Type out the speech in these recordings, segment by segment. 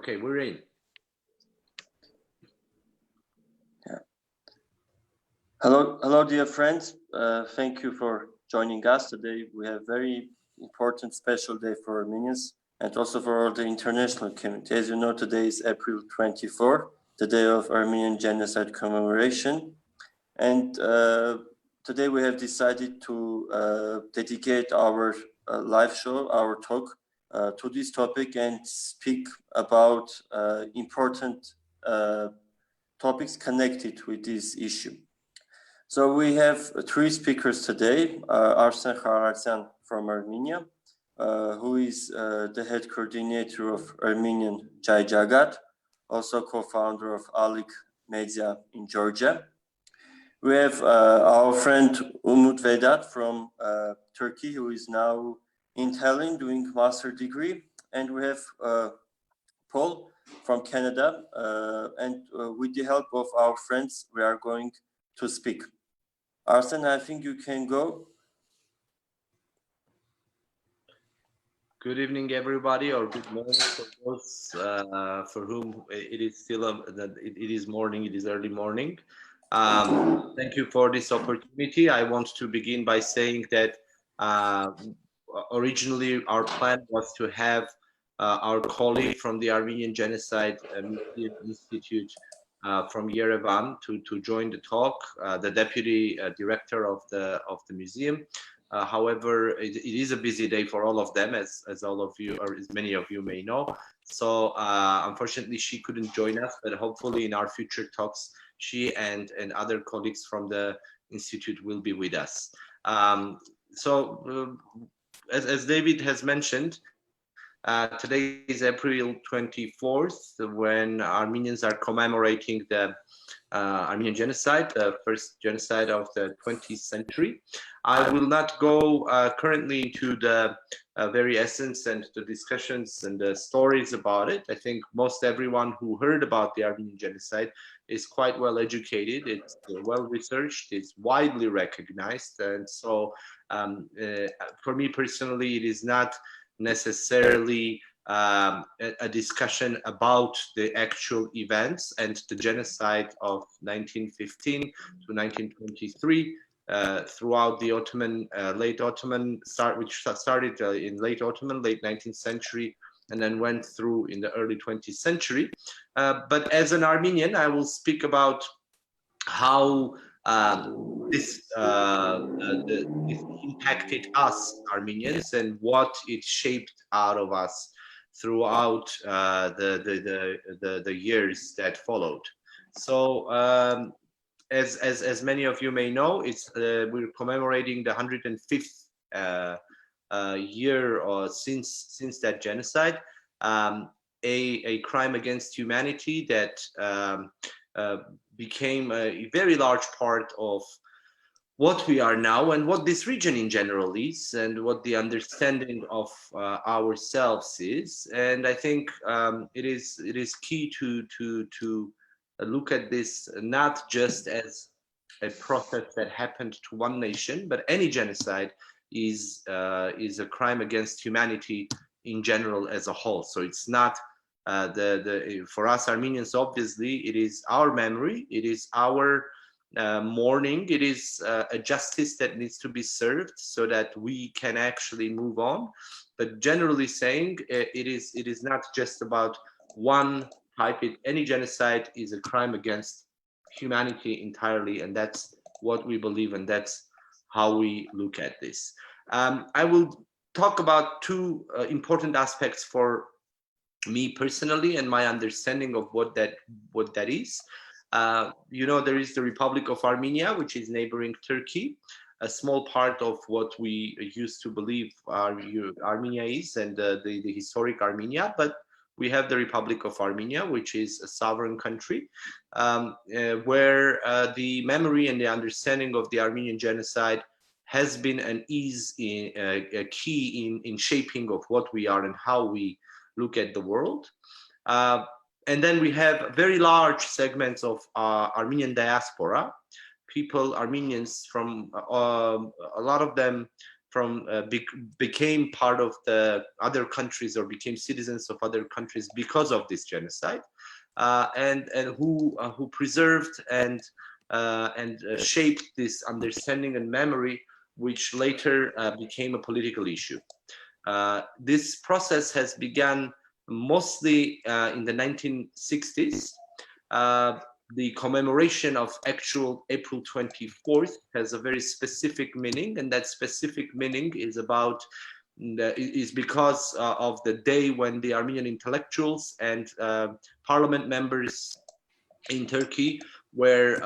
Okay, we're in. Yeah. Hello, dear friends. Thank you for joining us today. We have very important special day for Armenians and also for all the international community. As you know, today is April 24, the day of Armenian Genocide commemoration. And today we have decided to dedicate our live show, our talk, to this topic and speak about important topics connected with this issue. So we have three speakers today. Arsen Kharartyan from Armenia, who is the head coordinator of Armenian Jagat, also co-founder of Alik Media in Georgia. We have our friend Umut Vedat from Turkey, who is now in Tallinn doing master degree. And we have Paul from Canada. And with the help of our friends, we are going to speak. Arsen, I think you can go. Good evening, everybody, or good morning for those for whom it is still it is morning. It is early morning. Thank you for this opportunity. I want to begin by saying that originally our plan was to have our colleague from the Armenian Genocide Institute from Yerevan to join the talk, the deputy director of the museum. However, it is a busy day for all of them, as all of you, or as many of you may know. So unfortunately, she couldn't join us, but hopefully in our future talks, she and other colleagues from the Institute will be with us. As David has mentioned, today is April 24th, when Armenians are commemorating the Armenian Genocide, the first genocide of the 20th century. I will not go currently into the very essence and the discussions and the stories about it. I think most everyone who heard about the Armenian Genocide is quite well educated. It's well researched. It's widely recognized. And so for me personally, it is not necessarily a discussion about the actual events and the genocide of 1915 to 1923 throughout the Ottoman, late Ottoman, which started in late Ottoman, late 19th century, and then went through in the early 20th century. But as an Armenian, I will speak about how this impacted us Armenians and what it shaped out of us throughout the years that followed. So as many of you may know, it's we're commemorating the 105th year or since that genocide, a crime against humanity that became a very large part of what we are now and what this region in general is and what the understanding of ourselves is. And I think it is key to look at this not just as a process that happened to one nation, but any genocide is a crime against humanity in general as a whole. So it's not for us Armenians, obviously, it is our memory, it is our mourning, it is a justice that needs to be served so that we can actually move on. But generally saying, it is not just about one type. Any genocide is a crime against humanity entirely, and that's what we believe, and that's how we look at this. I will talk about two important aspects for me personally and my understanding of what that is. There is the Republic of Armenia, which is neighboring Turkey, a small part of what we used to believe Armenia is, and the historic Armenia. But we have the Republic of Armenia, which is a sovereign country, where the memory and the understanding of the Armenian genocide has been and is a key in shaping of what we are and how we look at the world. And then we have very large segments of Armenian diaspora, Armenians from a lot of them became part of the other countries or became citizens of other countries because of this genocide, and who preserved and shaped this understanding and memory, which later became a political issue. This process has begun mostly in the 1960s. The commemoration of actual April 24th has a very specific meaning, and that specific meaning is because of the day when the Armenian intellectuals and parliament members in Turkey were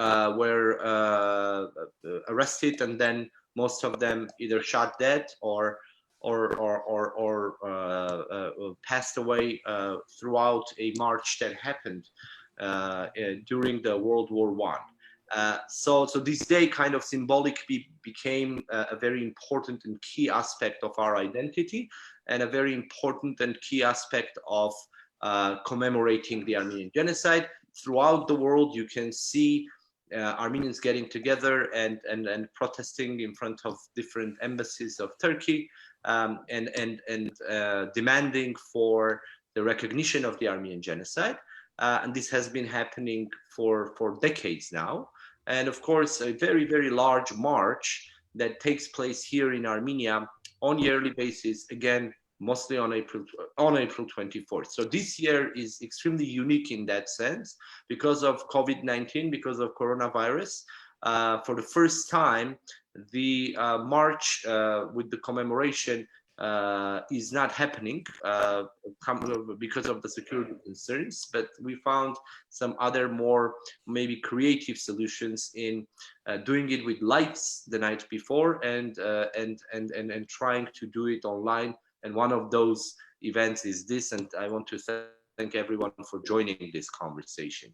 arrested, and then most of them either shot dead or passed away throughout a march that happened during the World War I. So this day kind of symbolically became a very important and key aspect of our identity, and a very important and key aspect of commemorating the Armenian Genocide. Throughout the world, you can see Armenians getting together and protesting in front of different embassies of Turkey, and demanding for the recognition of the Armenian Genocide. And this has been happening for decades now. And of course, a very, very large march that takes place here in Armenia on a yearly basis, again, mostly on April 24th. So this year is extremely unique in that sense because of COVID-19, because of coronavirus. For the first time, the march with the commemoration is not happening because of the security concerns, but we found some other more maybe creative solutions in doing it with lights the night before and trying to do it online. And one of those events is this, and I want to thank everyone for joining this conversation.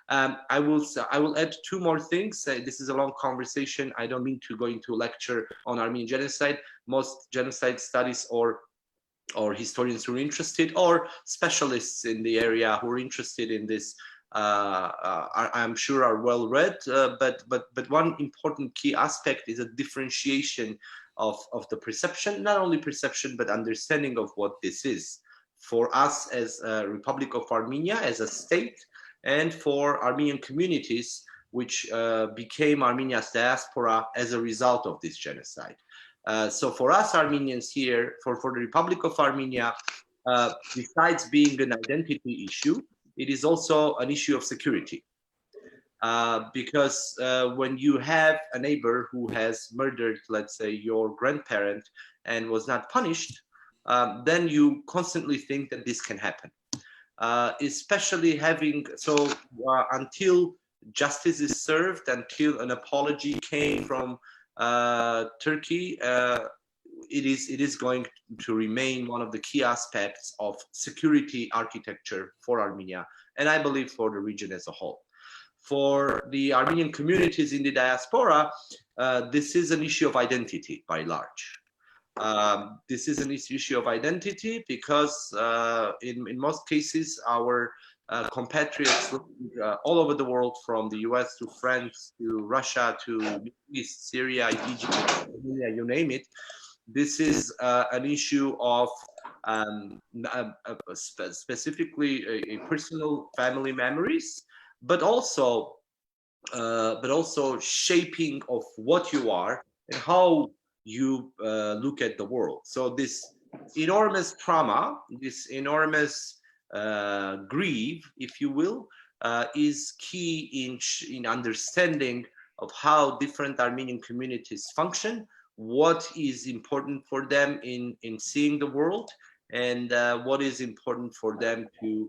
I will add two more things. This is a long conversation. I don't mean to go into a lecture on Armenian genocide. Most genocide studies or historians who are interested, or specialists in the area who are interested in this, I'm sure are well read. But one important key aspect is a differentiation of the perception, not only perception, but understanding of what this is for us as a Republic of Armenia, as a state, and for Armenian communities, which became Armenia's diaspora as a result of this genocide. So for us Armenians here, for the Republic of Armenia, besides being an identity issue, it is also an issue of security. Because when you have a neighbor who has murdered, let's say, your grandparent and was not punished, then you constantly think that this can happen. Especially until justice is served, until an apology came from Turkey, it is going to remain one of the key aspects of security architecture for Armenia, and I believe for the region as a whole. For the Armenian communities in the diaspora, this is an issue of identity by large. This is an issue of identity because in most cases, our compatriots all over the world, from the US to France to Russia to East, Syria, Egypt, you name it, this is an issue of specifically a personal family memories, but also shaping of what you are and how you look at the world. So this enormous trauma, this enormous grief, if you will, is key in understanding of how different Armenian communities function, what is important for them in seeing the world, and what is important for them to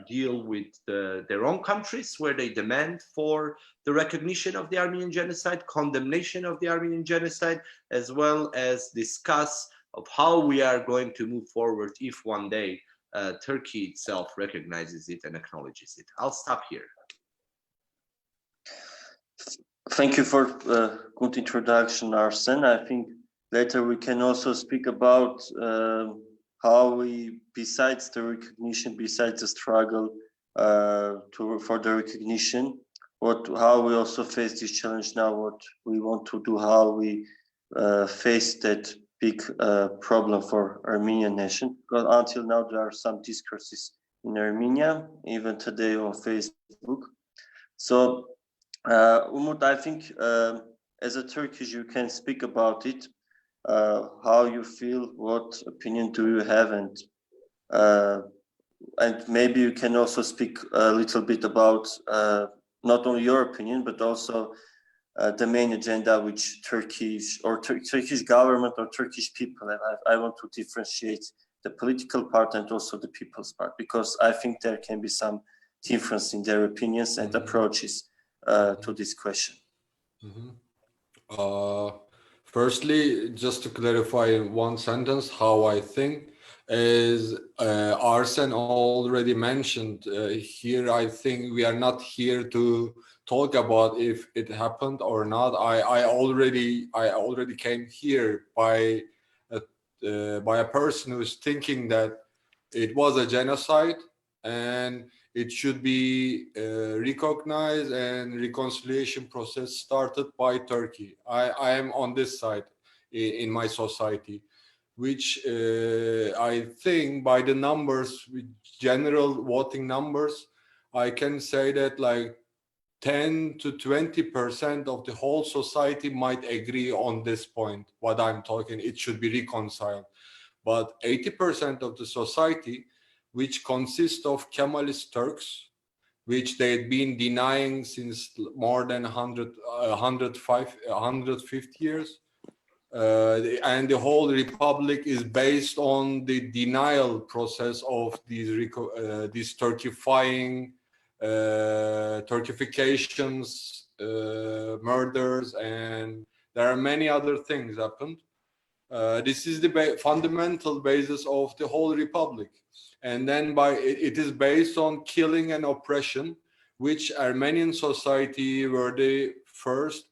deal with their own countries, where they demand for the recognition of the Armenian genocide, condemnation of the Armenian genocide, as well as discuss of how we are going to move forward if one day Turkey itself recognizes it and acknowledges it. I'll stop here. Thank you for good introduction, Arsen. I think later we can also speak about how we, besides the recognition, besides the struggle for the recognition, how we also face this challenge now, what we want to do, how we face that big problem for Armenian nation. Because until now there are some discourses in Armenia, even today on Facebook. So Umut, I think as a Turkish you can speak about it, how you feel, what opinion do you have, and maybe you can also speak a little bit about not only your opinion, but also the main agenda which Turkish or Turkish government or Turkish people have. I want to differentiate the political part and also the people's part, because I think there can be some difference in their opinions and approaches to this question. Firstly, just to clarify in one sentence how I think is Arsen already mentioned here. I think we are not here to talk about if it happened or not. I already came here by a person who is thinking that it was a genocide and it should be recognized and reconciliation process started by Turkey. I am on this side in my society, which I think by the numbers, with general voting numbers, I can say that like 10 to 20% of the whole society might agree on this point. What I'm talking, it should be reconciled. But 80% of the society, which consists of Kemalist Turks, which they had been denying since more than 150 years, and the whole republic is based on the denial process of these Turkifications, murders, and there are many other things happened. This is the fundamental basis of the whole republic, and then it is based on killing and oppression, which Armenian society were the first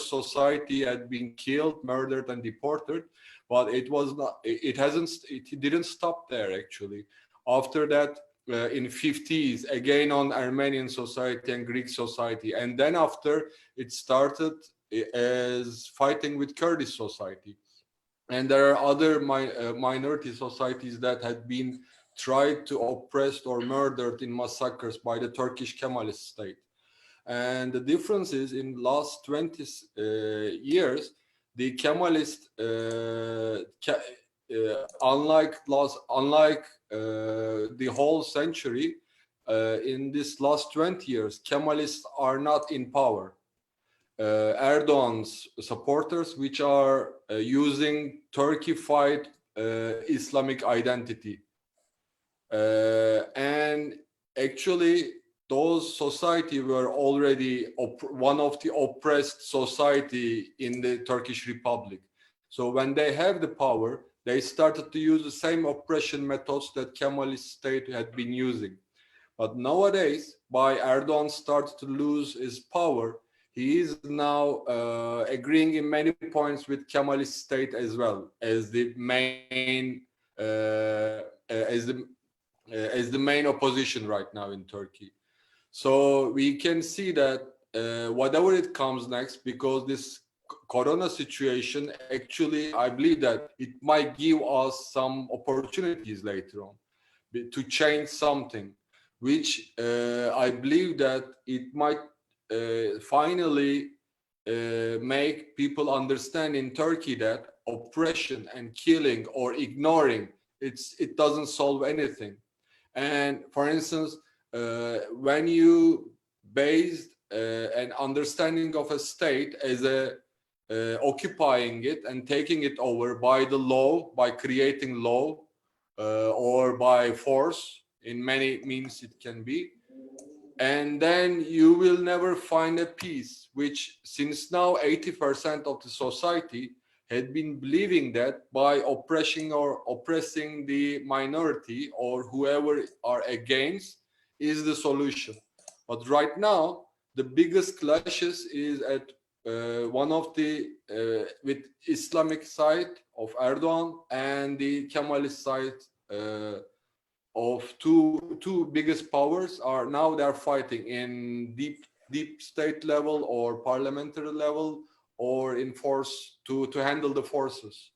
society had been killed, murdered, and deported. But it was not. It didn't stop there actually. After that, in 50s, again on Armenian society and Greek society, and then after it started as fighting with Kurdish society. And there are other minority societies that had been tried to oppressed or murdered in massacres by the Turkish Kemalist state. And the difference is in last 20 years, the Kemalist, unlike the whole century, in this last 20 years, Kemalists are not in power. Erdogan's supporters, which are using Turkified Islamic identity. And actually, those society were already one of the oppressed society in the Turkish Republic. So when they have the power, they started to use the same oppression methods that Kemalist state had been using. But nowadays, by Erdogan started to lose his power, he is now agreeing in many points with Kemalist state as well as the main main opposition right now in Turkey. So we can see that whatever it comes next, because this corona situation, actually, I believe that it might give us some opportunities later on to change something, which I believe that it might finally make people understand in Turkey that oppression and killing or ignoring, it doesn't solve anything. And for instance, when you based an understanding of a state as a occupying it and taking it over by the law, by creating law or by force, in many means it can be, and then you will never find a peace, which since now 80% of the society had been believing that by oppressing the minority or whoever are against is the solution. But right now, the biggest clashes is at one of the with Islamic side of Erdogan and the Kemalist side of two biggest powers are now they're fighting in deep deep state level or parliamentary level or in force to handle the forces.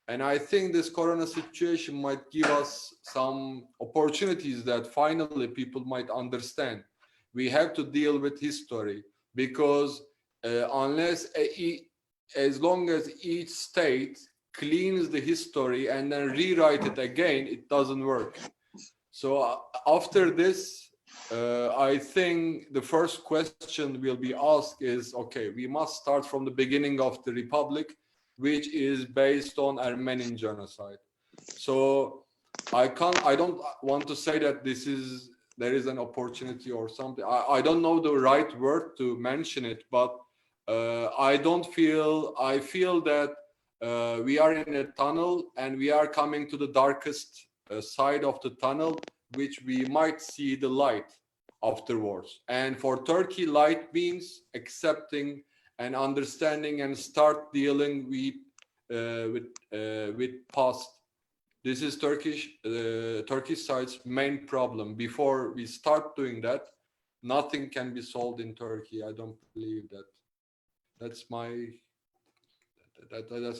And I think this corona situation might give us some opportunities that finally people might understand. We have to deal with history because as long as each state cleans the history and then rewrite it again, it doesn't work. So after this, I think the first question will be asked is, okay, we must start from the beginning of the republic, which is based on Armenian genocide. So I don't want to say that there is an opportunity or something. I don't know the right word to mention it, but I feel that we are in a tunnel and we are coming to the darkest side of the tunnel, which we might see the light afterwards. And for Turkey, light means accepting and understanding and start dealing with past. This is Turkish side's main problem. Before we start doing that, nothing can be solved in Turkey. I don't believe that. That's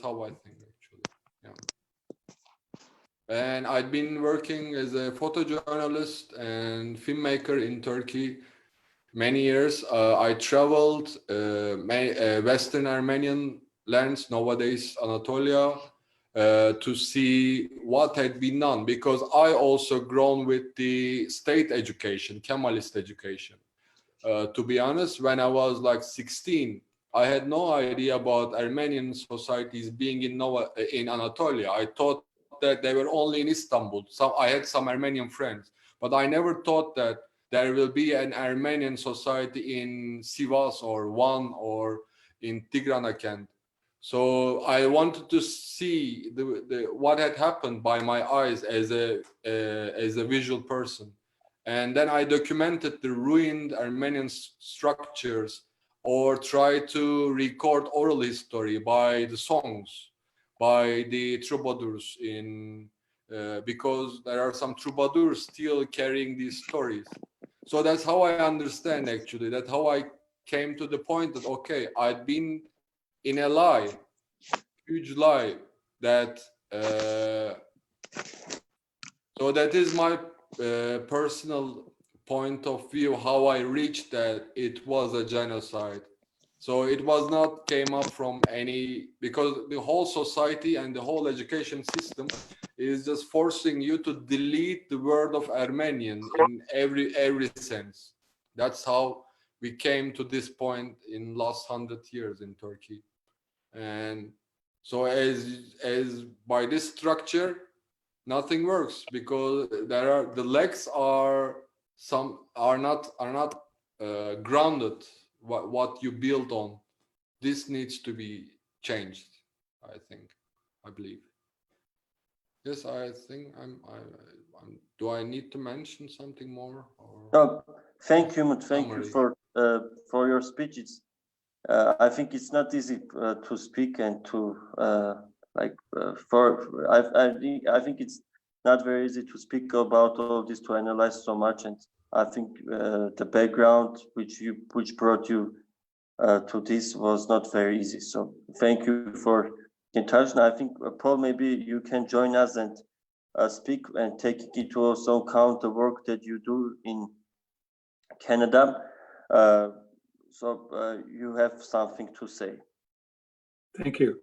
how I think, actually. Yeah. And I've been working as a photojournalist and filmmaker in Turkey many years. I traveled Western Armenian lands, nowadays Anatolia, to see what had been done, because I also grown with the state education, Kemalist education. To be honest, when I was like 16, I had no idea about Armenian societies being in Anatolia. I thought that they were only in Istanbul. So I had some Armenian friends, but I never thought that there will be an Armenian society in Sivas or Van or in Tigranakent. So I wanted to see what had happened by my eyes as a visual person. And then I documented the ruined Armenian structures or try to record oral history by the songs, by the troubadours because there are some troubadours still carrying these stories. So that's how I understand, actually. That's how I came to the point that, okay, I'd been in a lie, huge lie, that so that is my personal point of view, how I reached that it was a genocide. So it was not came up from because the whole society and the whole education system is just forcing you to delete the word of Armenian in every sense. That's how we came to this point in last 100 years in Turkey. And so as by this structure, nothing works, because the legs are not grounded. What you build on, this needs to be changed. I believe. Yes, I think I'm. Do I need to mention something more? Or? No, thank you, Umut. Thank you for your speeches. I think it's not easy to speak and to I think it's not very easy to speak about all this, to analyze so much, and I think the background which brought you to this was not very easy. So thank you for the introduction. I think Paul, maybe you can join us and speak and take into also account the work that you do in Canada. So you have something to say. Thank you.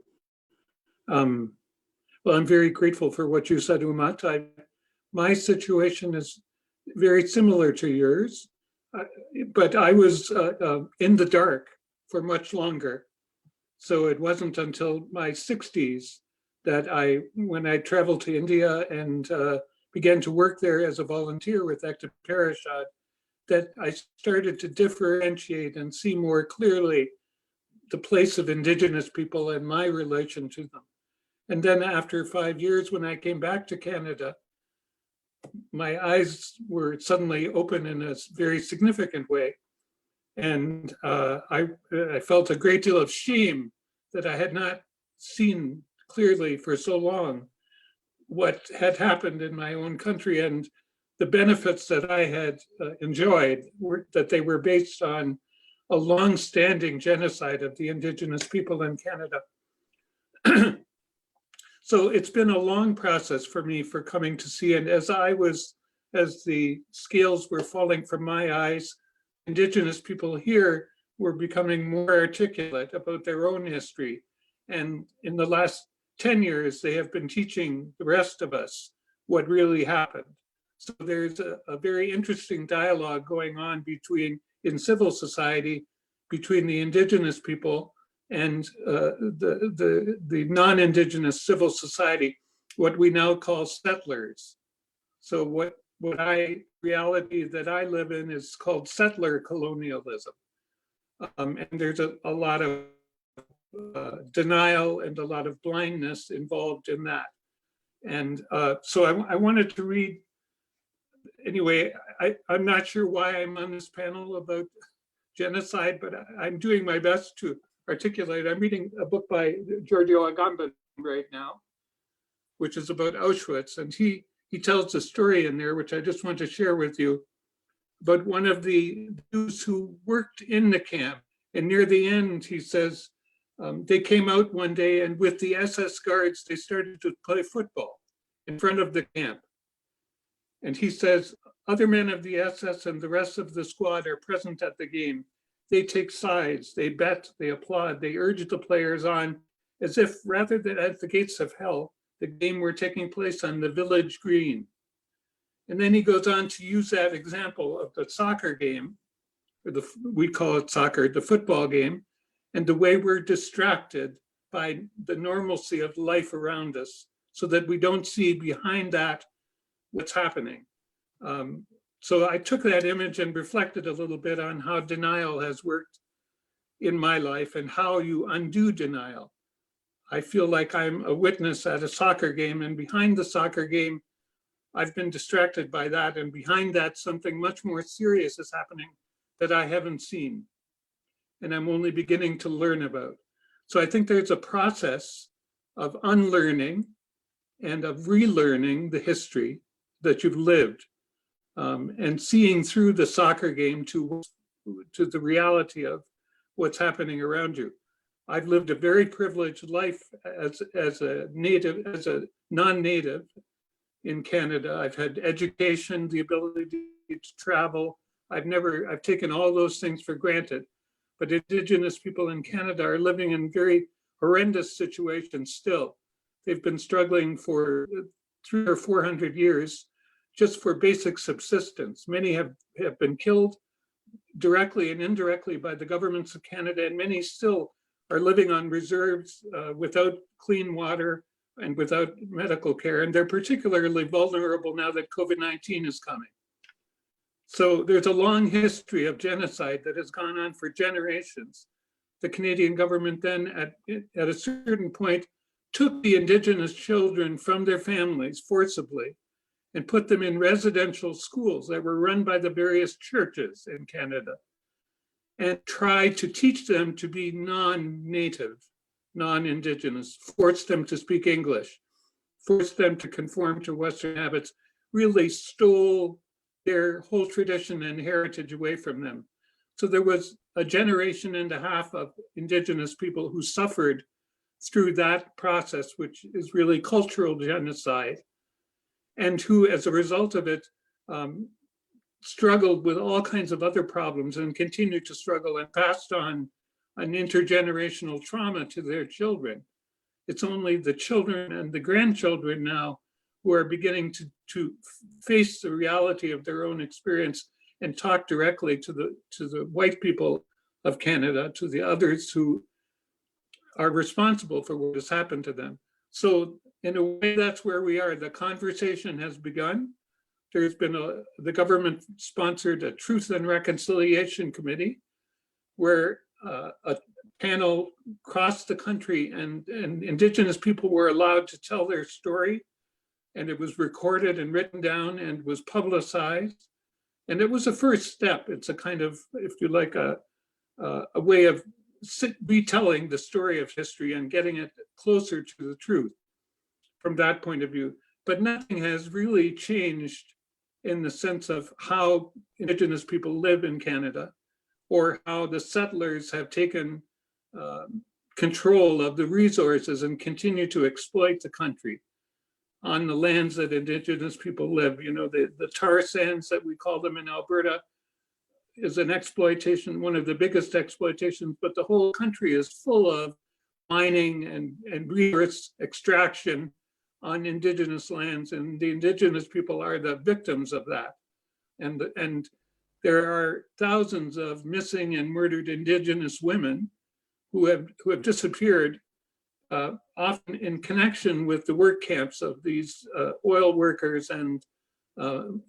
Well, I'm very grateful for what you said, Umut. My situation is very similar to yours, but I was in the dark for much longer. So it wasn't until my 60s that when I traveled to India and began to work there as a volunteer with Active Parashad, that I started to differentiate and see more clearly the place of Indigenous people and my relation to them. And then after 5 years, when I came back to Canada, my eyes were suddenly open in a very significant way. And I felt a great deal of shame that I had not seen clearly for so long what had happened in my own country, and the benefits that I had enjoyed that they were based on a long-standing genocide of the Indigenous people in Canada. So it's been a long process for me for coming to see, and as the scales were falling from my eyes, Indigenous people here were becoming more articulate about their own history. And in the last 10 years, they have been teaching the rest of us what really happened. So there's a very interesting dialogue going on in civil society between the Indigenous people and the non-Indigenous civil society, what we now call settlers. So reality that I live in is called settler colonialism. And there's a lot of denial and a lot of blindness involved in that. And so I wanted to read, anyway, I'm not sure why I'm on this panel about genocide, but I'm doing my best to articulate. I'm reading a book by Giorgio Agamben right now, which is about Auschwitz. And he tells a story in there, which I just want to share with you, about one of the Jews who worked in the camp. And near the end, he says, they came out one day and with the SS guards, they started to play football in front of the camp. And he says, other men of the SS and the rest of the squad are present at the game. They take sides, they bet, they applaud, they urge the players on as if rather than at the gates of hell, the game were taking place on the village green. And then he goes on to use that example of the soccer game, or we call it soccer, the football game, and the way we're distracted by the normalcy of life around us so that we don't see behind that what's happening. So I took that image and reflected a little bit on how denial has worked in my life and how you undo denial. I feel like I'm a witness at a soccer game, and behind the soccer game, I've been distracted by that, and behind that, something much more serious is happening that I haven't seen, and I'm only beginning to learn about. So I think there's a process of unlearning and of relearning the history that you've lived, and seeing through the soccer game to the reality of what's happening around you. I've lived a very privileged life as a non-native in Canada. I've had education, the ability to travel. I've taken all those things for granted. But Indigenous people in Canada are living in very horrendous situations still. They've been struggling for 300 or 400 years just for basic subsistence. Many have been killed directly and indirectly by the governments of Canada, and many still are living on reserves without clean water and without medical care. And they're particularly vulnerable now that COVID-19 is coming. So there's a long history of genocide that has gone on for generations. The Canadian government then at a certain point took the Indigenous children from their families forcibly and put them in residential schools that were run by the various churches in Canada, and tried to teach them to be non-native, non-Indigenous, forced them to speak English, forced them to conform to Western habits, really stole their whole tradition and heritage away from them. So there was a generation and a half of Indigenous people who suffered through that process, which is really cultural genocide, and who, as a result of it, struggled with all kinds of other problems and continue to struggle and passed on an intergenerational trauma to their children. It's only the children and the grandchildren now who are beginning to face the reality of their own experience and talk directly to the white people of Canada, to the others who are responsible for what has happened to them. So in a way, that's where we are. The conversation has begun. There's been the government sponsored a Truth and Reconciliation Committee where a panel crossed the country and Indigenous people were allowed to tell their story, and it was recorded and written down and was publicized. And it was a first step. It's a kind of, if you like, a way of retelling the story of history and getting it closer to the truth from that point of view. But nothing has really changed in the sense of how Indigenous people live in Canada or how the settlers have taken control of the resources and continue to exploit the country on the lands that indigenous people live. You know, the tar sands that we call them in Alberta is an exploitation, one of the biggest exploitations, but the whole country is full of mining and resource extraction on indigenous lands, and the indigenous people are the victims of that. And there are thousands of missing and murdered indigenous women who have disappeared, often in connection with the work camps of these oil workers and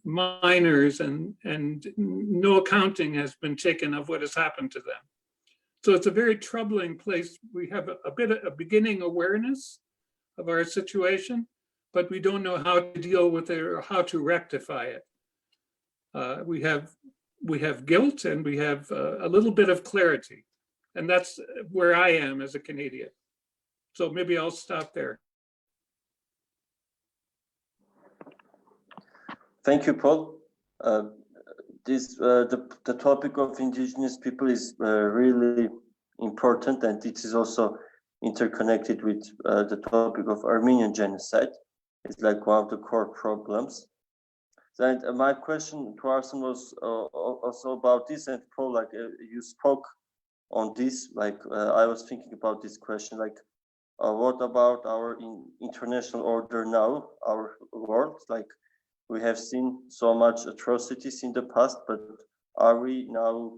miners, and no accounting has been taken of what has happened to them. So it's a very troubling place. We have a beginning awareness of our situation, but we don't know how to deal with it or how to rectify it. We have guilt, and we have a little bit of clarity, and that's where I am as a Canadian. So maybe I'll stop there. Thank you, Paul. The topic of indigenous people is really important, and it is also interconnected with the topic of Armenian genocide. It's like one of the core problems. And my question to Arsen was also about this, and Paul, like you spoke on this, like I was thinking about this question, like what about our international order now, our world? Like we have seen so much atrocities in the past, but are we now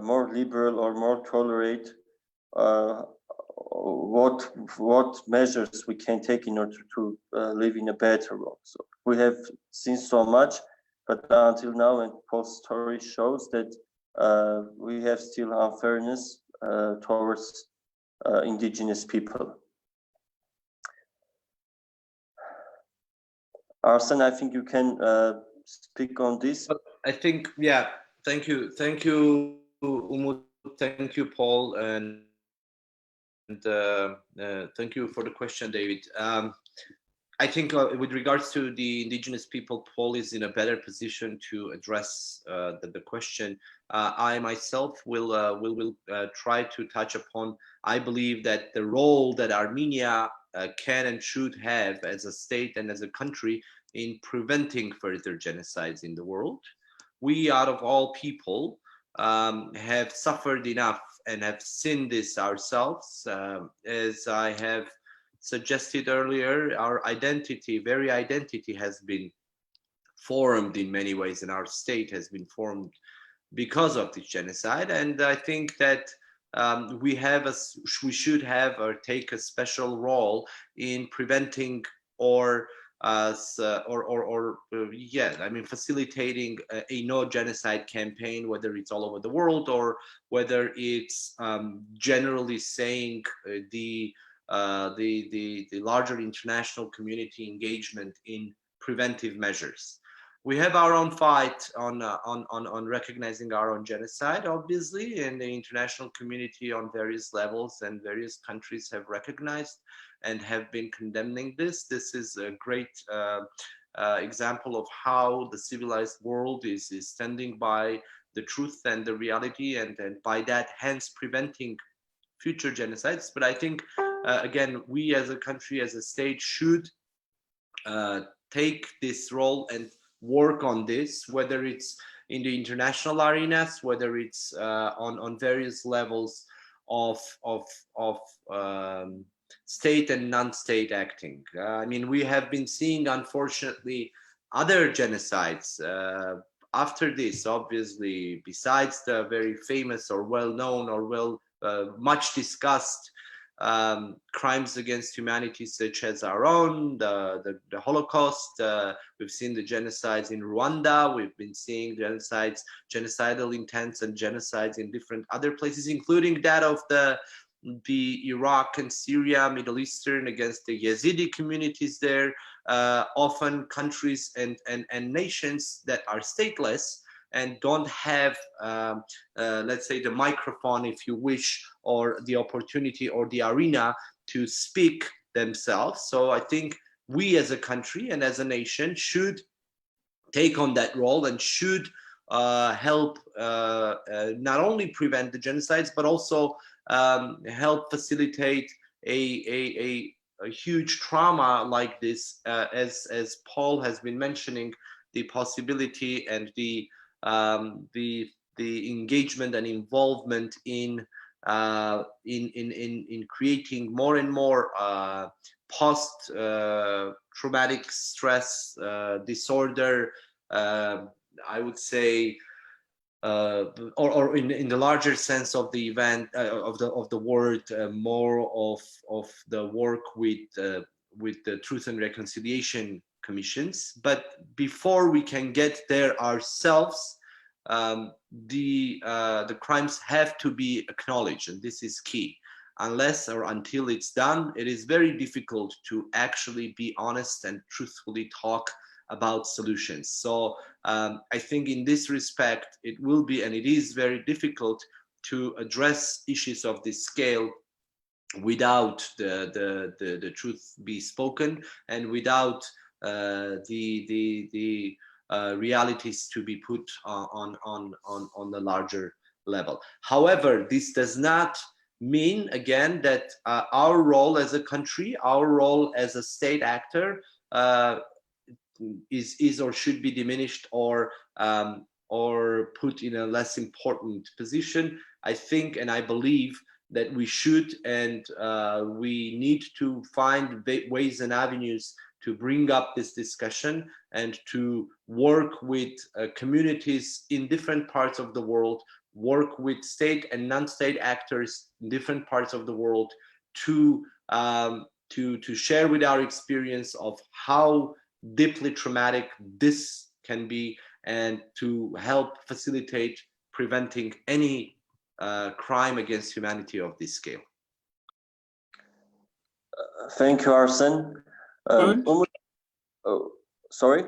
more liberal or more tolerate? What measures we can take in order to live in a better world? So we have seen so much, but until now, and Paul's story shows that we have still unfairness towards indigenous people. Arsen, I think you can speak on this. I think, yeah, thank you, Umut, thank you, Paul, and thank you for the question, David. I think with regards to the indigenous people, Paul is in a better position to address the question. I myself will try to touch upon. I believe that the role that Armenia can and should have as a state and as a country in preventing further genocides in the world. We, out of all people, have suffered enough and have seen this ourselves. As I have suggested earlier, our identity, very identity, has been formed in many ways, and our state has been formed because of this genocide. And I think that we should have or take a special role in preventing or facilitating a no genocide campaign, whether it's all over the world or whether it's generally saying the larger international community engagement in preventive measures. We have our own fight on recognizing our own genocide, obviously, and the international community on various levels and various countries have recognized and have been condemning this. This is a great example of how the civilized world is standing by the truth and the reality, and by that, hence preventing future genocides. But I think, again, we as a country, as a state, should take this role and work on this, whether it's in the international arenas, whether it's on various levels of state and non-state acting. I mean, we have been seeing, unfortunately, other genocides after this, obviously, besides the very famous or well-known or much discussed crimes against humanity, such as our own, the Holocaust. We've seen the genocides in Rwanda. We've been seeing genocidal intents and genocides in different other places, including that of the Iraq and Syria, Middle Eastern, against the Yazidi communities there. Often countries and nations that are stateless and don't have, let's say, the microphone, if you wish, or the opportunity or the arena to speak themselves. So I think we as a country and as a nation should take on that role and should help not only prevent the genocides, but also help facilitate a huge trauma like this, as Paul has been mentioning, the possibility and the engagement and involvement in creating more and more post traumatic stress disorder. I would say, or in the larger sense of the event of the word, more of the work with the Truth and Reconciliation Commissions. But before we can get there ourselves, the crimes have to be acknowledged, and this is key. Unless or until it's done, it is very difficult to actually be honest and truthfully talk about solutions. So I think in this respect, it will be, and it is very difficult to address issues of this scale without the truth be spoken, and without the realities to be put on the larger level. However, this does not mean, again, that our role as a country, our role as a state actor, is or should be diminished or put in a less important position. I think, and I believe, that we should and we need to find ways and avenues to bring up this discussion and to work with communities in different parts of the world, work with state and non-state actors in different parts of the world to share with our experience of how deeply traumatic this can be, and to help facilitate preventing any crime against humanity of this scale. Thank you, Arsen. Oh, sorry?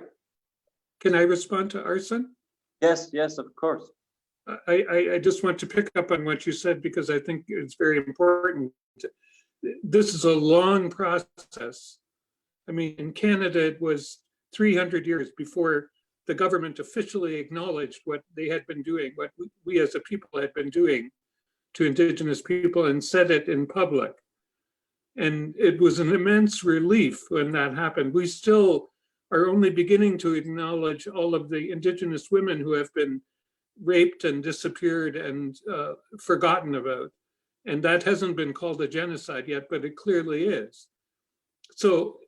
Can I respond to Arsen? Yes, of course. I just want to pick up on what you said, because I think it's very important. This is a long process. I mean, in Canada, it was 300 years before the government officially acknowledged what they had been doing, what we as a people had been doing to Indigenous people, and said it in public. And it was an immense relief when that happened. We still are only beginning to acknowledge all of the Indigenous women who have been raped and disappeared and forgotten about. And that hasn't been called a genocide yet, but it clearly is. So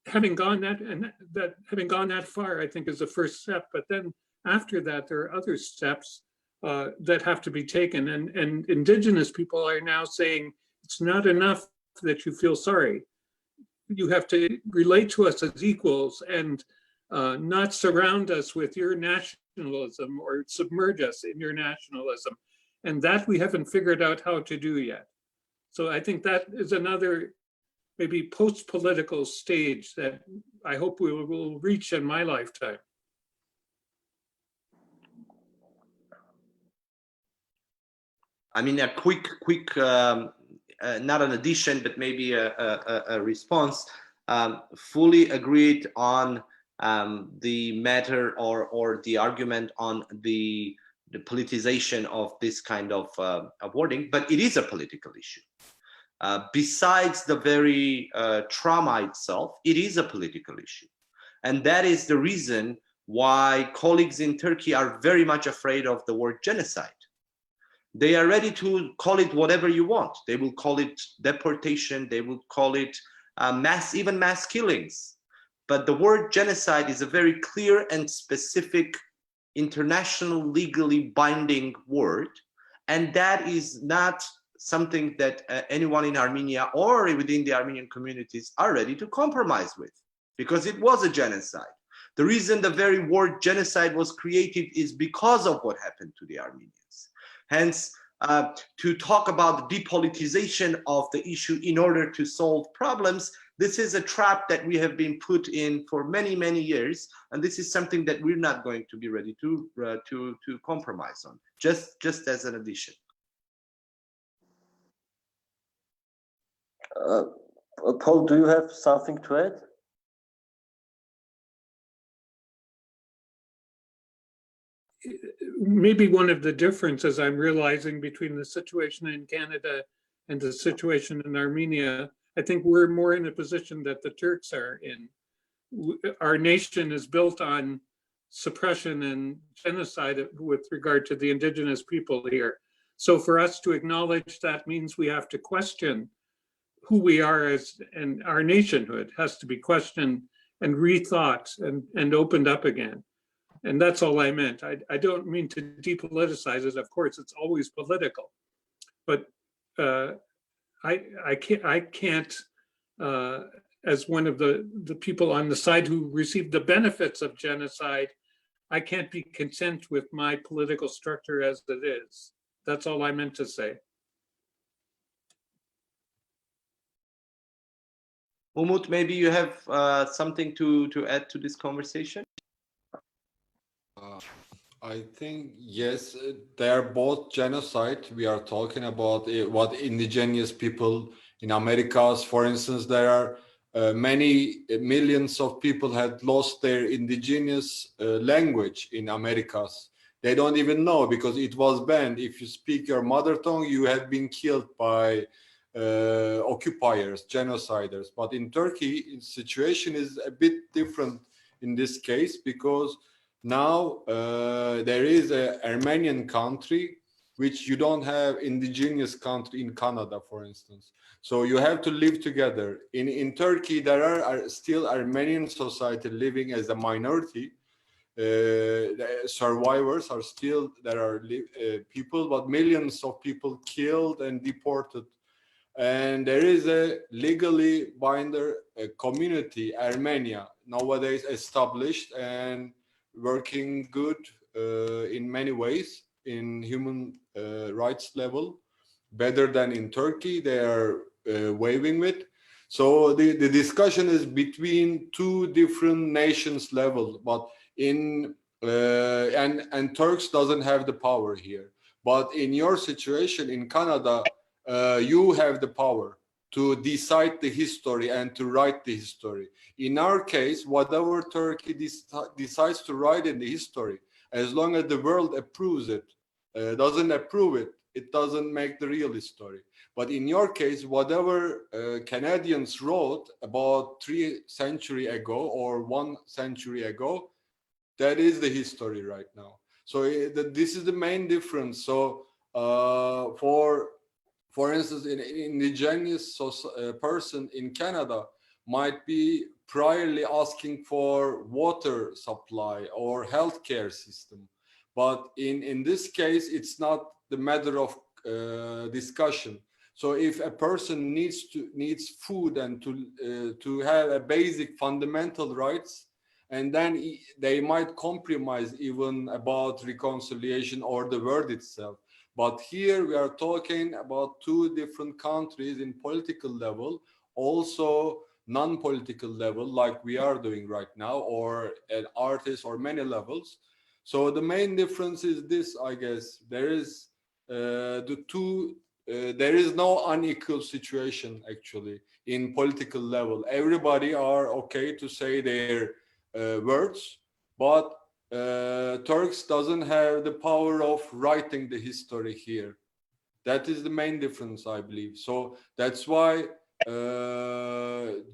having gone that far, I think, is the first step. But then after that, there are other steps that have to be taken. And Indigenous people are now saying it's not enough that you feel sorry. You have to relate to us as equals and not surround us with your nationalism or submerge us in your nationalism. And that we haven't figured out how to do yet. So I think that is another maybe post-political stage that I hope we will reach in my lifetime. I mean, a quick not an addition, but maybe a response. Fully agreed on the matter or the argument on the politicization of this kind of wording, but it is a political issue. Besides the very trauma itself, it is a political issue. And that is the reason why colleagues in Turkey are very much afraid of the word genocide. They are ready to call it whatever you want. They will call it deportation. They will call it even mass killings. But the word genocide is a very clear and specific international legally binding word. And that is not something that anyone in Armenia or within the Armenian communities are ready to compromise with, because it was a genocide. The reason the very word genocide was created is because of what happened to the Armenians. Hence, to talk about the depolitization of the issue in order to solve problems, this is a trap that we have been put in for many, many years, and this is something that we're not going to be ready to compromise on. Just as an addition. Paul, do you have something to add? maybe one of the differences I'm realizing between the situation in Canada and the situation in Armenia, I think we're more in a position that the Turks are in. Our nation is built on suppression and genocide with regard to the indigenous people here. So for us to acknowledge that means we have to question who we are as, and our nationhood has to be questioned and rethought and opened up again. And that's all I meant. I don't mean to depoliticize it. Of course, it's always political, but I can't as one of the people on the side who received the benefits of genocide, I can't be content with my political structure as it is. That's all I meant to say. Umut, maybe you have something to add to this conversation? I think, yes, they are both genocide. We are talking about what indigenous people in Americas, for instance, there are many millions of people had lost their indigenous language in Americas. They don't even know because it was banned. If you speak your mother tongue, you had been killed by occupiers, genociders. But in Turkey, the situation is a bit different in this case because now there is an Armenian country which you don't have indigenous country in Canada, for instance. So you have to live together. In Turkey, there are still Armenian society living as a minority. The survivors are still, there are people, but millions of people killed and deported. And there is a legally binder community, Armenia, nowadays established and working good in many ways in human rights level, better than in Turkey. They are waving with. So the discussion is between two different nations level, but in and Turks doesn't have the power here. But in your situation in Canada, you have the power to decide the history and to write the history. In our case, whatever Turkey decides to write in the history, as long as the world approves it, doesn't approve it, it doesn't make the real history. But in your case, whatever Canadians wrote about 3 centuries ago or 1 century ago, that is the history right now. So this is the main difference. So for instance, an indigenous person in Canada might be priorly asking for water supply or healthcare system. But in this case, it's not the matter of discussion. So if a person needs food and to have a basic fundamental rights, and then they might compromise even about reconciliation or the word itself. But here we are talking about 2 different countries in political level, also non-political level, like we are doing right now, or an artist or many levels. So the main difference is this, I guess. There is there is no unequal situation actually in political level. Everybody are okay to say their words, but Turks doesn't have the power of writing the history here. That is the main difference, I believe. So that's why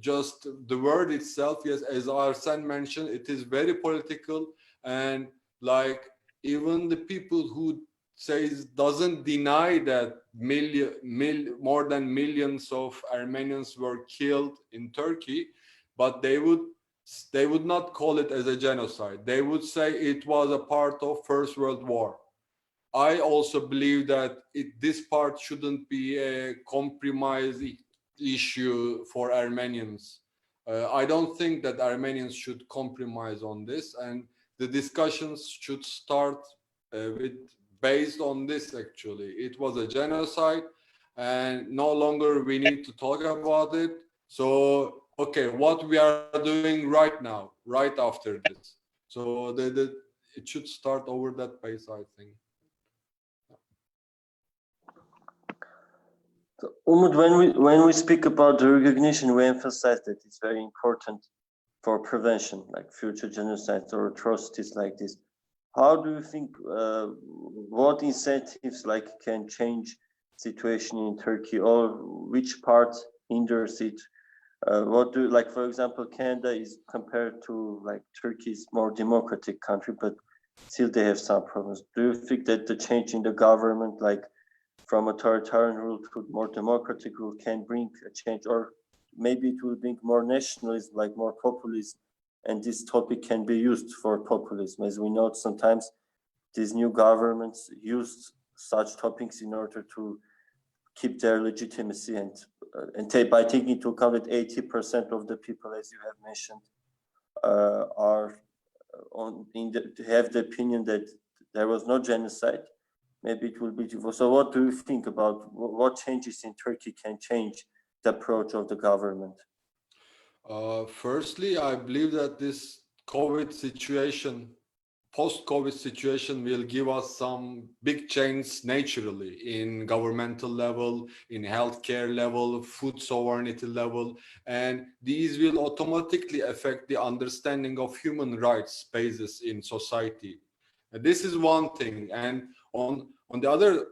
just the word itself, yes, as Arsen mentioned, it is very political, and like even the people who says doesn't deny that more than millions of Armenians were killed in Turkey, but they would not call it as a genocide. They would say it was a part of First World War. I also believe that this part shouldn't be a compromise issue for Armenians. I don't think that Armenians should compromise on this, and the discussions should start based on this actually. It was a genocide, and no longer we need to talk about it. So okay, what we are doing right now, right after this. So it should start over that base, I think. So, Umut, when we speak about the recognition, we emphasize that it's very important for prevention, like future genocides or atrocities like this. how do you think, what incentives like can change situation in Turkey, or which part hinders it? What do, like, for example, Canada is compared to like Turkey's more democratic country, but still they have some problems. Do you think that the change in the government, like from authoritarian rule to more democratic rule, can bring a change, or maybe it will bring more nationalism, like more populism, and this topic can be used for populism? As we know, sometimes these new governments use such topics in order to keep their legitimacy, and by taking into account that 80% of the people, as you have mentioned, are have the opinion that there was no genocide. Maybe it will be difficult. So what do you think about what changes in Turkey can change the approach of the government? Firstly, I believe that this COVID situation, post-COVID situation, will give us some big change naturally in governmental level, in healthcare level, food sovereignty level, and these will automatically affect the understanding of human rights spaces in society. And this is one thing. And on the other,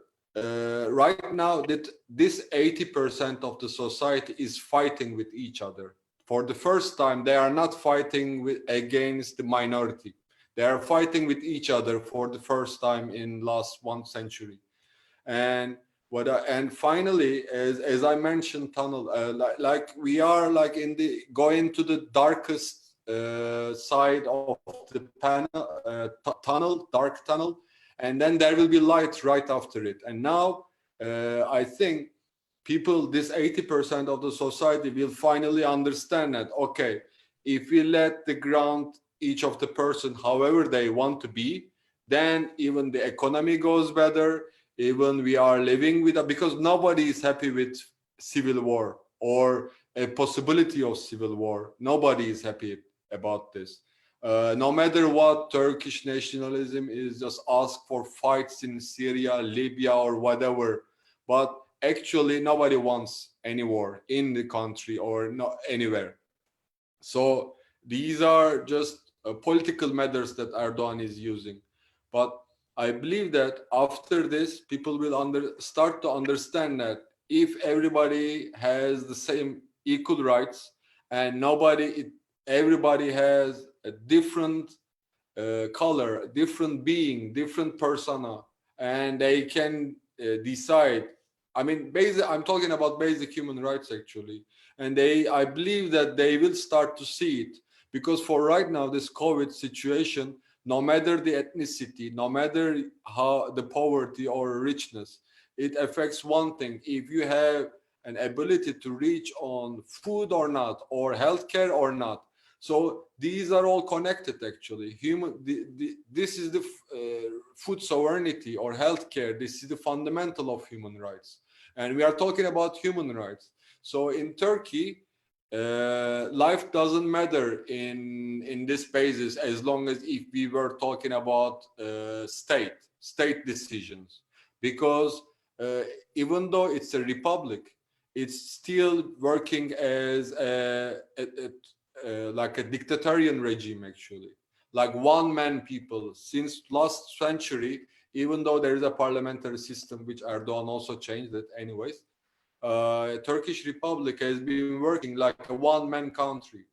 right now, that this 80% of the society is fighting with each other. For the first time, they are not fighting against the minority. They are fighting with each other for the first time in last 1 century. And and finally, as I mentioned, tunnel, like we are like in the going to the darkest side of the tunnel, dark tunnel, and then there will be light right after it. And now I think people, this 80% of the society, will finally understand that, okay, if we let the ground each of the person however they want to be, then even the economy goes better, even we are living with, because nobody is happy with civil war or a possibility of civil war. Nobody is happy about this. No matter what, Turkish nationalism is just ask for fights in Syria, Libya, or whatever. But actually, nobody wants any war in the country or not anywhere. So these are just political matters that Erdogan is using. But I believe that after this, people will start to understand that if everybody has the same equal rights and everybody has a different color, different being, different persona, and they can decide. I mean, I'm talking about basic human rights actually, and I believe that they will start to see it, because for right now, this COVID situation, no matter the ethnicity, no matter how the poverty or richness, it affects one thing: if you have an ability to reach on food or not, or healthcare or not. So these are all connected actually. This is the food sovereignty or healthcare. This is the fundamental of human rights, and we are talking about human rights. So in Turkey, life doesn't matter in this basis, as long as if we were talking about state decisions, because even though it's a republic, it's still working as like a dictatorial regime actually, like one-man people since last century. Even though there is a parliamentary system, which Erdogan also changed it anyways, Turkish Republic has been working like a one-man country,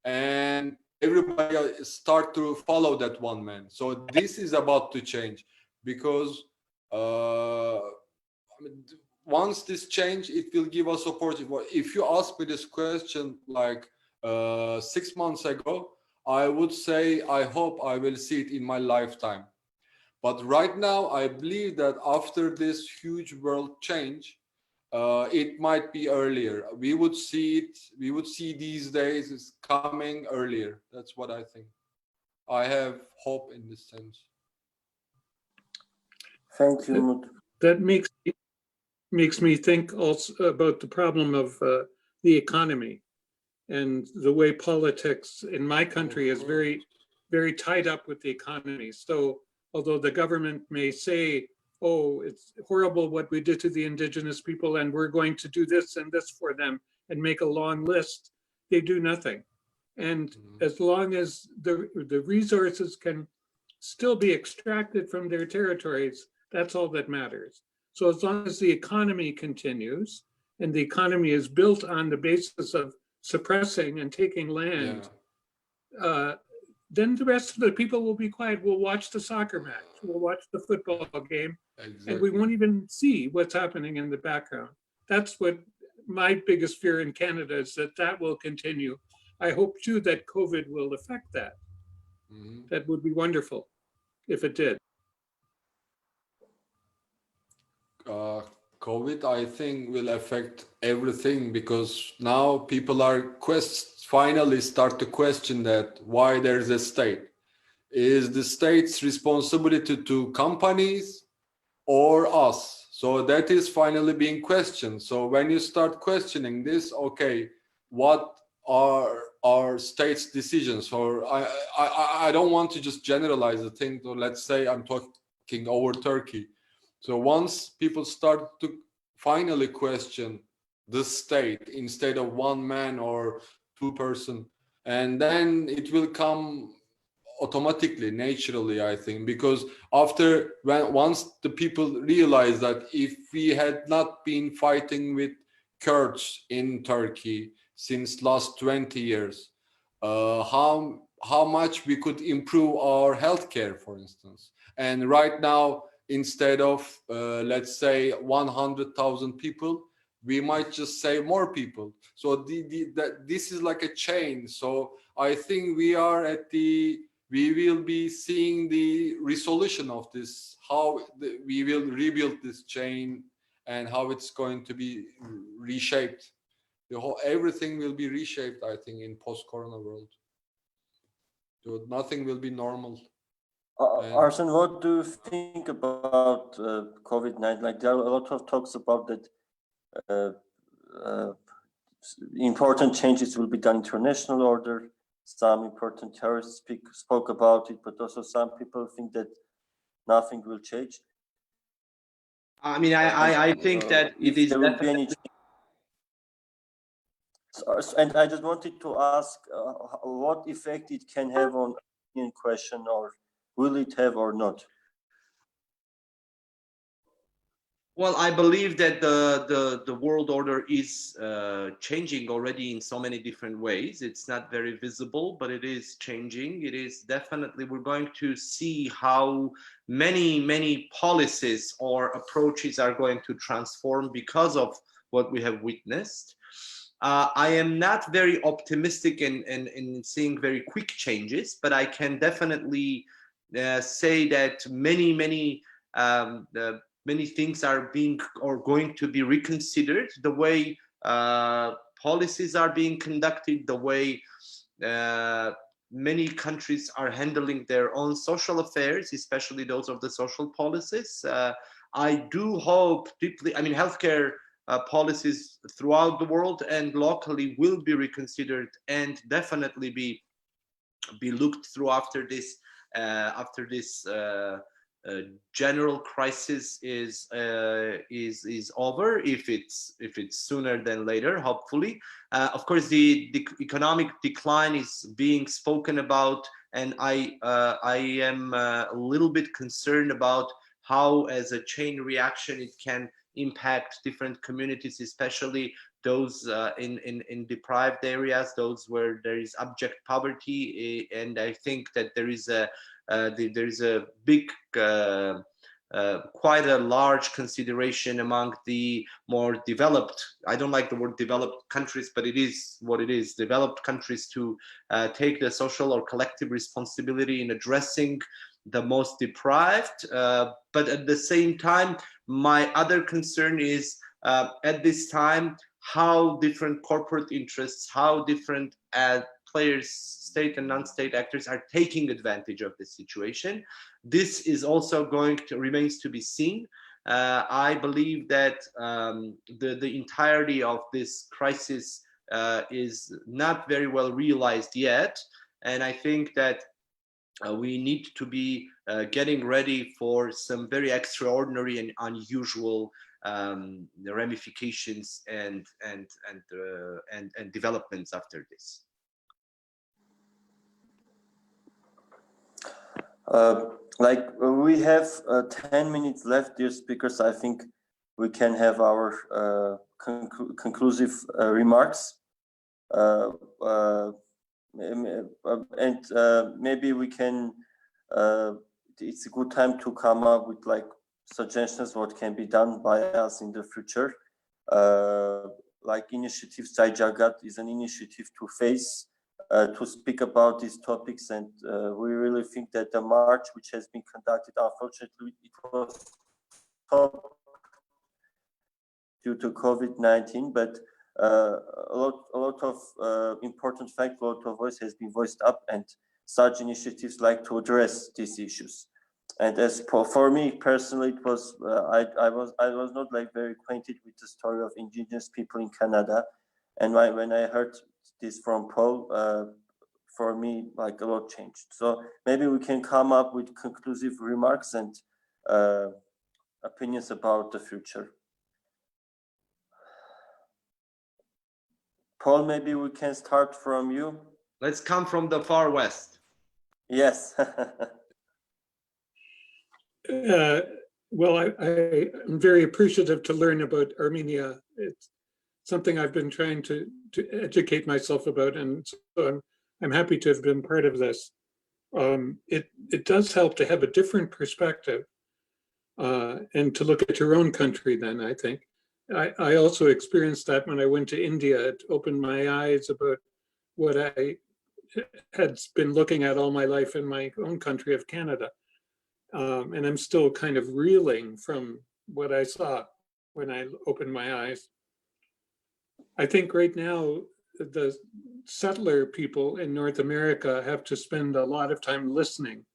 and everybody start to follow that one man. So this is about to change, because I mean, once this change, it will give us opportunity. If you ask me this question like 6 months ago, I would say I hope I will see it in my lifetime. But right now, I believe that after this huge world change, it might be earlier. We would see it. We would see these days is coming earlier. That's what I think. I have hope in this sense. Thank you, Umut. That makes me think also about the problem of the economy, and the way politics in my country is very, very tied up with the economy. So although the government may say, oh, it's horrible what we did to the indigenous people, and we're going to do this and this for them, and make a long list, they do nothing. And as long as the resources can still be extracted from their territories. That's all that matters. So as long as the economy continues, and the economy is built on the basis of suppressing and taking land, then the rest of the people will be quiet. We'll watch the soccer match, we'll watch the football game, and we won't even see what's happening in the background. That's what my biggest fear in Canada is, that will continue. I hope too that COVID will affect that. That would be wonderful if it did. COVID, I think, will affect everything, because now people are finally start to question that why there's a state. Is the state's responsibility to companies or us? So that is finally being questioned. So when you start questioning this, okay, what are our state's decisions? Or I don't want to just generalize the thing. So let's say I'm talking over Turkey. So once people start to finally question the state instead of one man or two person, and then it will come automatically, naturally, I think, because once the people realize that if we had not been fighting with Kurds in Turkey since last 20 years, how much we could improve our healthcare, for instance. And right now, instead of let's say 100,000 people, we might just say more people. So this is like a chain. So I think we will be seeing the resolution of this, how we will rebuild this chain and how it's going to be reshaped. Everything will be reshaped, I think, in post-corona world. So nothing will be normal. Arsen, what do you think about COVID-19? Like, there are a lot of talks about that important changes will be done in international order. Some important terrorists spoke about it, but also some people think that nothing will change. I mean, I think that it is there will be any change. And I just wanted to ask what effect it can have on Armenian question, or will it have or not? Well, I believe that the world order is changing already in so many different ways. It's not very visible, but it is changing. It is definitely, we're going to see how many policies or approaches are going to transform because of what we have witnessed. I am not very optimistic in seeing very quick changes, but I can definitely say that many things are being or going to be reconsidered. The way policies are being conducted, the way many countries are handling their own social affairs, especially those of the social policies. I do hope deeply, I mean, healthcare policies throughout the world and locally will be reconsidered and definitely be looked through after this general crisis is over, if it's sooner than later, hopefully. Of course, the economic decline is being spoken about, and I am a little bit concerned about how, as a chain reaction, it can impact different communities, especially those in deprived areas, those where there is abject poverty. And I think that there is a big, quite a large consideration among the more developed, I don't like the word developed countries, but it is what it is, developed countries, to take the social or collective responsibility in addressing the most deprived. But at the same time, my other concern is at this time how different corporate interests, how different players, state and non-state actors, are taking advantage of this situation. This is also remains to be seen. I believe that the entirety of this crisis is not very well realized yet, and I think that we need to be getting ready for some very extraordinary and unusual ramifications and developments after this. We have 10 minutes left, dear speakers. I think we can have our conclusive remarks. And maybe we can, it's a good time to come up with like suggestions what can be done by us in the future. Like initiative Sai Jagat is an initiative to face, to speak about these topics, and we really think that the march which has been conducted, unfortunately, it was stopped due to COVID-19, but a lot of important facts, a lot of voice has been voiced up, and such initiatives like to address these issues. And as for me personally, it was I was not like very acquainted with the story of indigenous people in Canada, and when I heard this from Paul, for me like a lot changed. So maybe we can come up with conclusive remarks and opinions about the future. Paul, maybe we can start from you. Let's come from the far west. Yes. Well, I'm very appreciative to learn about Armenia. It's something I've been trying to educate myself about, and so I'm happy to have been part of this. It does help to have a different perspective and to look at your own country then, I think. I also experienced that when I went to India. It opened my eyes about what I had been looking at all my life in my own country of Canada. And I'm still kind of reeling from what I saw when I opened my eyes. I think right now, the settler people in North America have to spend a lot of time listening,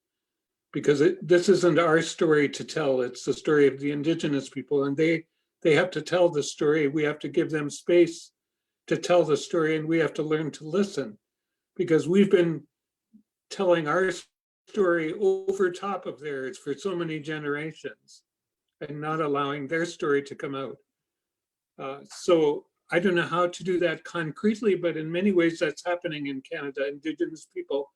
because this isn't our story to tell. It's the story of the indigenous people, and they have to tell the story. We have to give them space to tell the story, and we have to learn to listen, because we've been telling our story over top of theirs for so many generations and not allowing their story to come out. So I don't know how to do that concretely, but in many ways that's happening in Canada. Indigenous people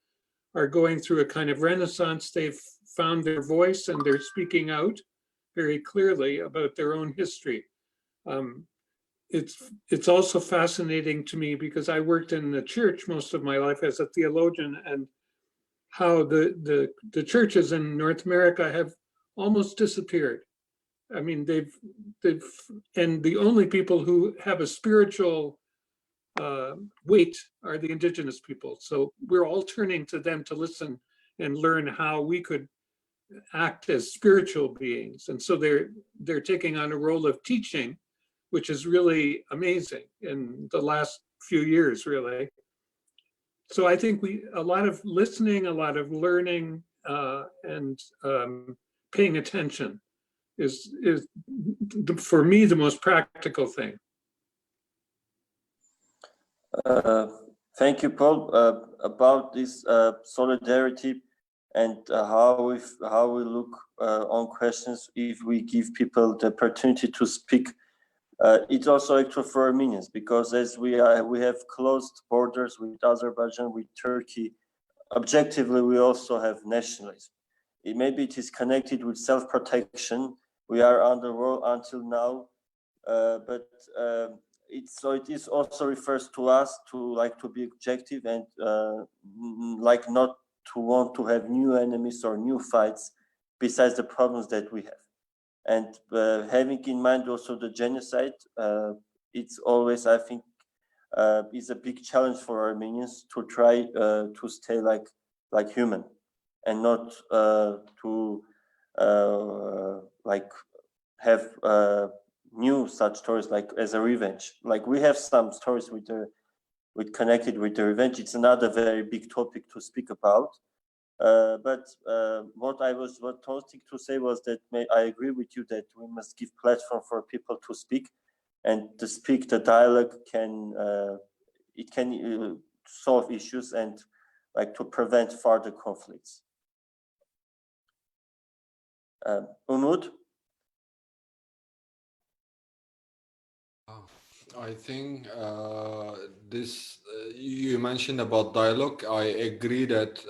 are going through a kind of renaissance. They've found their voice and they're speaking out very clearly about their own history. It's also fascinating to me because I worked in the church most of my life as a theologian, and how the churches in North America have almost disappeared. I mean, they've and the only people who have a spiritual weight are the indigenous people. So we're all turning to them to listen and learn how we could act as spiritual beings. And so they're taking on a role of teaching, which is really amazing in the last few years, really. So I think a lot of listening, a lot of learning, and paying attention is for me the most practical thing. Thank you, Paul. About this solidarity and how we look on questions, if we give people the opportunity to speak. It's also actually for Armenians, because as we have closed borders with Azerbaijan, with Turkey, objectively we also have nationalism. Maybe it is connected with self-protection. We are under war until now, but it is also refers to us to be objective and like not to want to have new enemies or new fights besides the problems that we have. And having in mind also the genocide, it's always, I think, is a big challenge for Armenians to try to stay like human, and not to like have new such stories like as a revenge. Like we have some stories with connected with the revenge. It's another very big topic to speak about. But what I was wanting to say was that I agree with you that we must give platform for people to speak, and to speak the dialogue can solve issues and like to prevent further conflicts. Umut? I think this you mentioned about dialogue. I agree that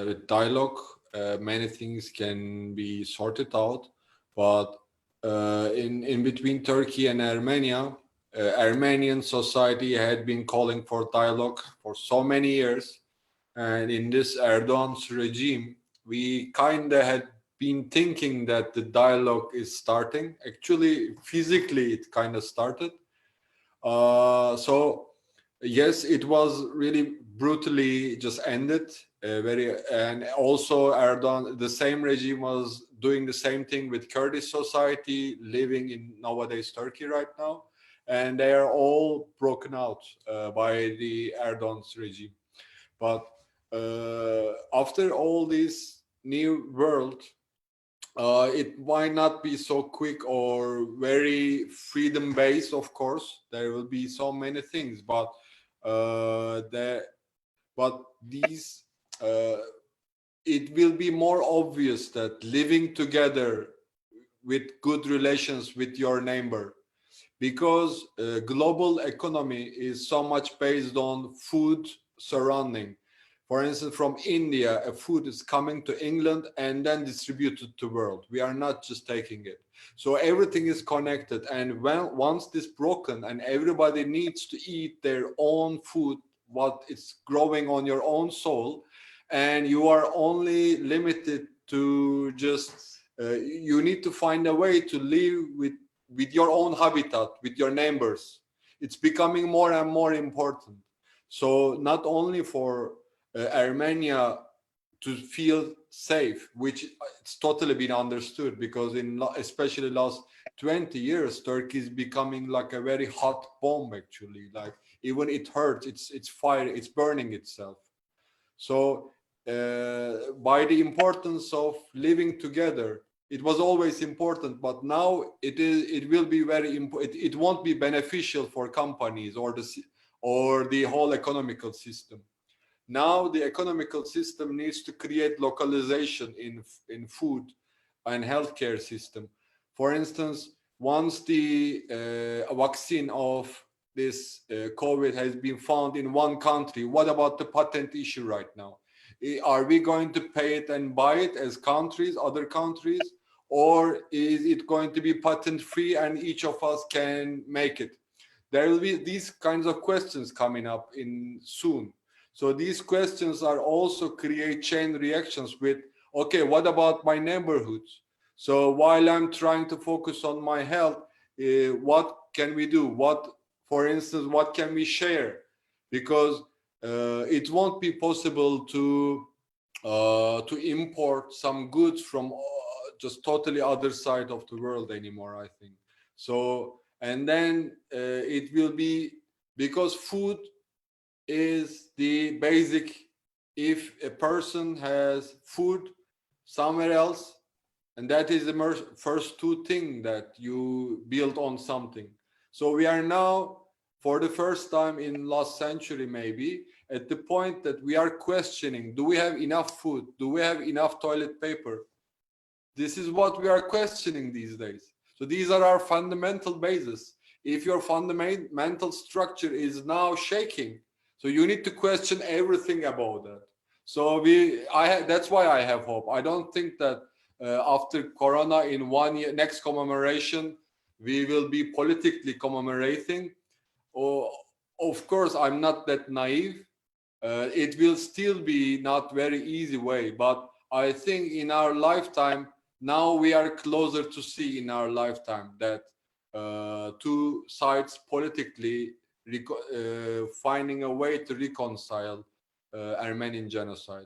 with dialogue many things can be sorted out. But in between Turkey and Armenia, Armenian society had been calling for dialogue for so many years. And in this Erdogan's regime, we kind of had been thinking that the dialogue is starting. Actually, physically, it kind of started. So yes, it was really brutally just ended. And also Erdogan, the same regime was doing the same thing with Kurdish society living in nowadays Turkey right now, and they are all broken out by the Erdogan's regime. But after all this new world, it might not be so quick or very freedom based. Of course, there will be so many things, but the but these it will be more obvious that living together with good relations with your neighbor, because global economy is so much based on food surrounding. For instance, from India, a food is coming to England and then distributed to the world. We are not just taking it. So everything is connected. And once this broken and everybody needs to eat their own food, what is growing on your own soil, and you are only limited to just, you need to find a way to live with your own habitat, with your neighbors. It's becoming more and more important. So not only for Armenia to feel safe, which it's totally been understood, because especially last 20 years, Turkey is becoming like a very hot bomb actually. Like even it hurts, it's fire, it's burning itself. So by the importance of living together, it was always important, but now it will be very important. It won't be beneficial for companies or the whole economical system. Now the economical system needs to create localization in food and healthcare system. For instance, once the vaccine of this COVID has been found in one country, what about the patent issue right now? Are we going to pay it and buy it as countries, other countries, or is it going to be patent free and each of us can make it? There will be these kinds of questions coming up in soon. So these questions are also create chain reactions with, okay, what about my neighborhoods? So while I'm trying to focus on my health, what can we do? For instance, what can we share? Because it won't be possible to import some goods from just totally other side of the world anymore, I think. So, and then it will be, because food is the basic. If a person has food somewhere else, and that is the first two things that you build on something. So we are now, for the first time in last century maybe, at the point that we are questioning, do we have enough food? Do we have enough toilet paper? This is what we are questioning these days. So these are our fundamental bases. If your fundamental structure is now shaking, so you need to question everything about that. So that's why I have hope. I don't think that after Corona in 1 year, next commemoration, we will be politically commemorating. Or, of course, I'm not that naive. It will still be not very easy way, but I think in our lifetime, now we are closer to see in our lifetime that two sides politically finding a way to reconcile Armenian genocide.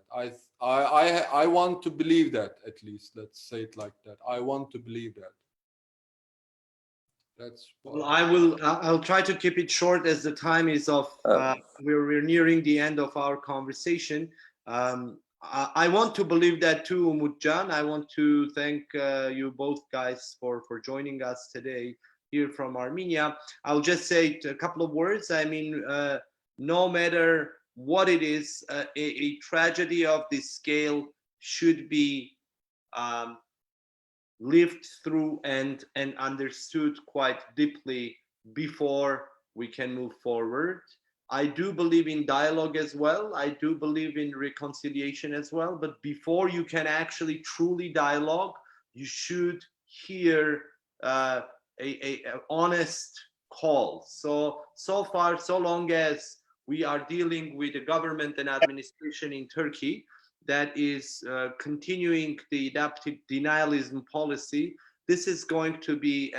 I want to believe that, at least. Let's say it like that. I want to believe that. That's what... Well, I'll try to keep it short, as the time is off. We're nearing the end of our conversation. I want to believe that too, Umutcan. I want to thank you both guys for joining us today here from Armenia. I'll just say a couple of words. I mean, no matter what it is, a tragedy of this scale should be lived through and understood quite deeply before we can move forward. I do believe in dialogue as well. I do believe in reconciliation as well. But before you can actually truly dialogue, you should hear a honest call. So far, so long as we are dealing with a government and administration in Turkey that is continuing the adaptive denialism policy, this is going to be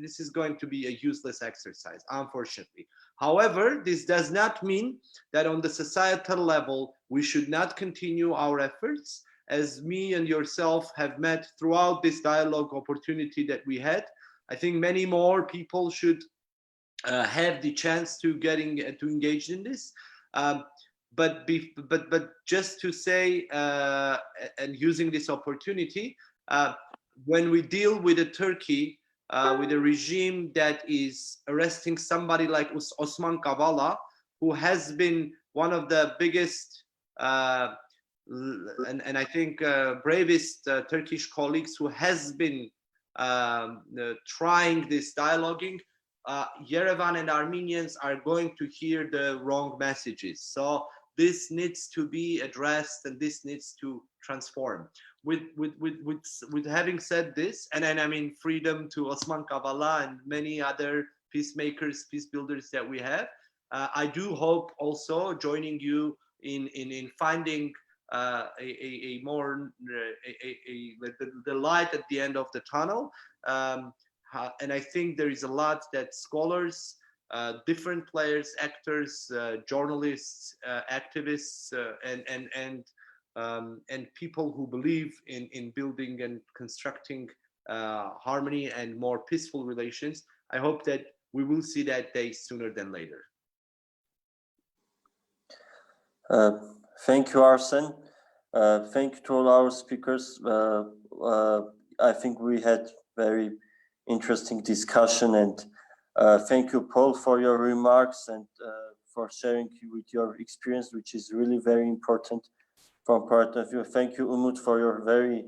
this is going to be a useless exercise, unfortunately. However, this does not mean that on the societal level we should not continue our efforts. As me and yourself have met throughout this dialogue opportunity that we had, I think many more people should have the chance to engage in this. But just to say, and using this opportunity, when we deal with a Turkey, with a regime that is arresting somebody like Osman Kavala, who has been one of the biggest and I think bravest Turkish colleagues who has been trying this dialoguing, Yerevan and Armenians are going to hear the wrong messages. So this needs to be addressed and this needs to transform. With having said this, and I mean freedom to Osman Kavala and many other peacemakers, peace builders that we have, I do hope also joining you in finding a more the light at the end of the tunnel. And I think there is a lot that scholars, different players, actors, journalists, activists, and people who believe in building and constructing harmony and more peaceful relations. I hope that we will see that day sooner than later. Thank you, Arsen. Thank you to all our speakers. I think we had very interesting discussion, and thank you, Paul, for your remarks and for sharing with your experience, which is really very important from part of you. Thank you, Umut, for your very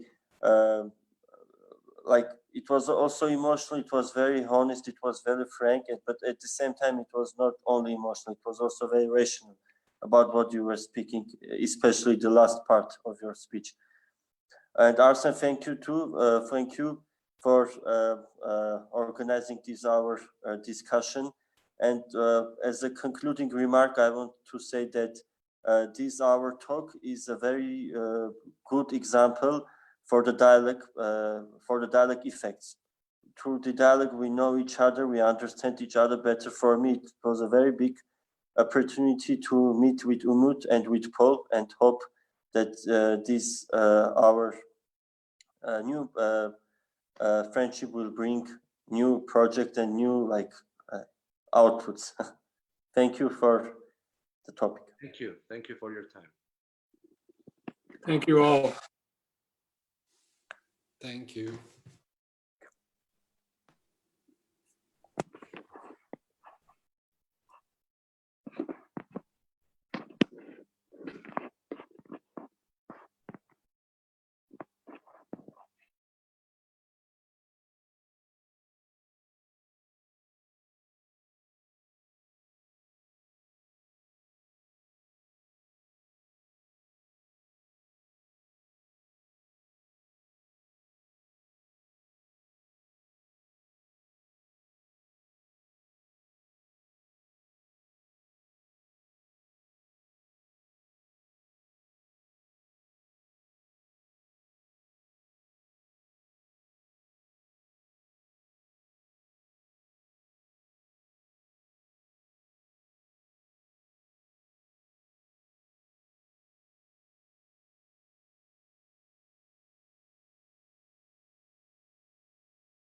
it was also emotional, it was very honest, it was very frank, but at the same time it was not only emotional, it was also very rational about what you were speaking, especially the last part of your speech. And Arsen, thank you too. Thank you for organizing this hour discussion. And as a concluding remark, I want to say that this hour talk is a very good example for the dialogue effects. Through the dialogue, we know each other, we understand each other better. For me, it was a very big opportunity to meet with Umut and with Paul, and hope that this our new friendship will bring new project and new outputs. Thank you for the topic. Thank you. Thank you for your time. Thank you all. Thank you.